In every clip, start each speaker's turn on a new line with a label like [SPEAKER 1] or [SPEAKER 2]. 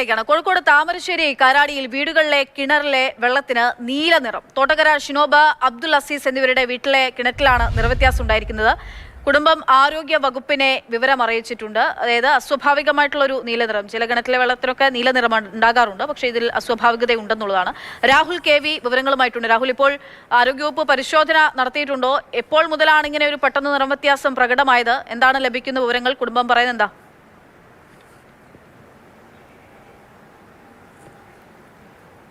[SPEAKER 1] വാർത്തയിലേക്കാണ്. കോഴിക്കോട് താമരശ്ശേരി കാരാടിയിൽ വീടുകളിലെ കിണറിലെ വെള്ളത്തിന് നീല നിറം. തോട്ടക്കര ഷിനോബ, അബ്ദുൽ അസീസ് എന്നിവരുടെ വീട്ടിലെ കിണറ്റിലാണ് നിറവ്യത്യാസം ഉണ്ടായിരിക്കുന്നത്. കുടുംബം ആരോഗ്യ വകുപ്പിനെ വിവരം അറിയിച്ചിട്ടുണ്ട്. അതായത് അസ്വാഭാവികമായിട്ടുള്ളൊരു നീലനിറം. ചില കിണറ്റിലെ വെള്ളത്തിനൊക്കെ നീലനിറം ഉണ്ടാകാറുണ്ട്, പക്ഷേ ഇതിൽ അസ്വാഭാവികത ഉണ്ടെന്നുള്ളതാണ്. രാഹുൽ KV വിവരങ്ങളുമായിട്ടുണ്ട്. രാഹുൽ, ഇപ്പോൾ ആരോഗ്യവകുപ്പ് പരിശോധന നടത്തിയിട്ടുണ്ടോ? എപ്പോൾ മുതലാണ് ഇങ്ങനെ ഒരു പെട്ടെന്ന് നിറം വ്യത്യാസം പ്രകടമായത്? എന്താണ് ലഭിക്കുന്ന വിവരങ്ങൾ? കുടുംബം പറയുന്നത് എന്താ?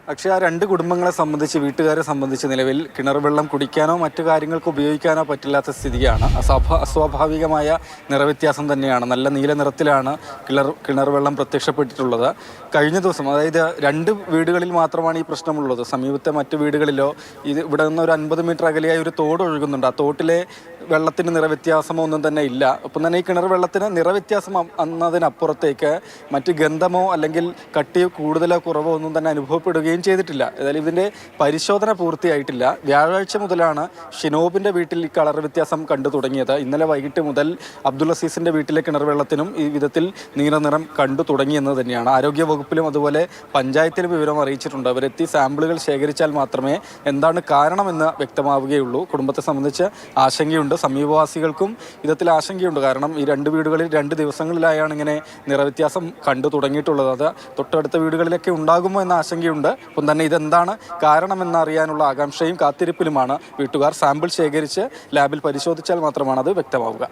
[SPEAKER 2] പക്ഷേ ആ രണ്ട് കുടുംബങ്ങളെ സംബന്ധിച്ച്, വീട്ടുകാരെ സംബന്ധിച്ച് നിലവിൽ കിണർ വെള്ളം കുടിക്കാനോ മറ്റു കാര്യങ്ങൾക്ക് ഉപയോഗിക്കാനോ പറ്റില്ലാത്ത സ്ഥിതിയാണ്. അസ്വാഭാവികമായ നിറവ്യത്യാസം തന്നെയാണ്. നല്ല നീല നിറത്തിലാണ് കിണർ വെള്ളം പ്രത്യക്ഷപ്പെട്ടിട്ടുള്ളത്. കഴിഞ്ഞ ദിവസം, അതായത് 2 വീടുകളിൽ മാത്രമാണ് ഈ പ്രശ്നമുള്ളത്. സമീപത്തെ മറ്റു വീടുകളിലോ ഇവിടെ നിന്ന് ഒരു 50 മീറ്റർ അകലെയായി ഒരു തോട് ഒഴുകുന്നുണ്ട്. ആ തോട്ടിലെ വെള്ളത്തിന് നിറവ്യത്യാസമോ ഒന്നും തന്നെ ഇല്ല. ഒപ്പം തന്നെ ഈ കിണർ വെള്ളത്തിന് നിറവ്യത്യാസം എന്നതിനപ്പുറത്തേക്ക് മറ്റ് ഗന്ധമോ അല്ലെങ്കിൽ കട്ടിയോ കൂടുതലോ കുറവോ ഒന്നും തന്നെ അനുഭവപ്പെടുകയും ചെയ്തിട്ടില്ല. ഏതായാലും ഇതിൻ്റെ പരിശോധന പൂർത്തിയായിട്ടില്ല. വ്യാഴാഴ്ച മുതലാണ് ഷിനോബിൻ്റെ വീട്ടിൽ ഈ കളർ വ്യത്യാസം കണ്ടു തുടങ്ങിയത്. ഇന്നലെ വൈകിട്ട് മുതൽ അബ്ദുൽ അസീസിൻ്റെ വീട്ടിലെ കിണർ വെള്ളത്തിനും ഈ വിധത്തിൽ നീല നിറം കണ്ടു തുടങ്ങിയെന്ന് തന്നെയാണ്. ആരോഗ്യ വകുപ്പിലും അതുപോലെ പഞ്ചായത്തിലും വിവരം അറിയിച്ചിട്ടുണ്ട്. അവരെത്തി സാമ്പിളുകൾ ശേഖരിച്ചാൽ മാത്രമേ എന്താണ് കാരണമെന്ന് വ്യക്തമാവുകയുള്ളൂ. കുടുംബത്തെ സംബന്ധിച്ച് ആശങ്കയുണ്ട്. സമീപവാസികൾക്കും വിധത്തിൽ ആശങ്കയുണ്ട്. കാരണം ഈ 2 വീടുകളിൽ 2 ദിവസങ്ങളിലായാണ് ഇങ്ങനെ നിറവ്യത്യാസം കണ്ടു തുടങ്ങിയിട്ടുള്ളത്. അത് തൊട്ടടുത്ത വീടുകളിലൊക്കെ ഉണ്ടാകുമോ എന്ന ആശങ്കയുണ്ട്. ഒപ്പം തന്നെ ഇതെന്താണ് കാരണമെന്നറിയാനുള്ള ആകാംക്ഷയും കാത്തിരിപ്പിലുമാണ് വീട്ടുകാർ. സാമ്പിൾ ശേഖരിച്ച് ലാബിൽ പരിശോധിച്ചാൽ മാത്രമാണ് അത് വ്യക്തമാവുക.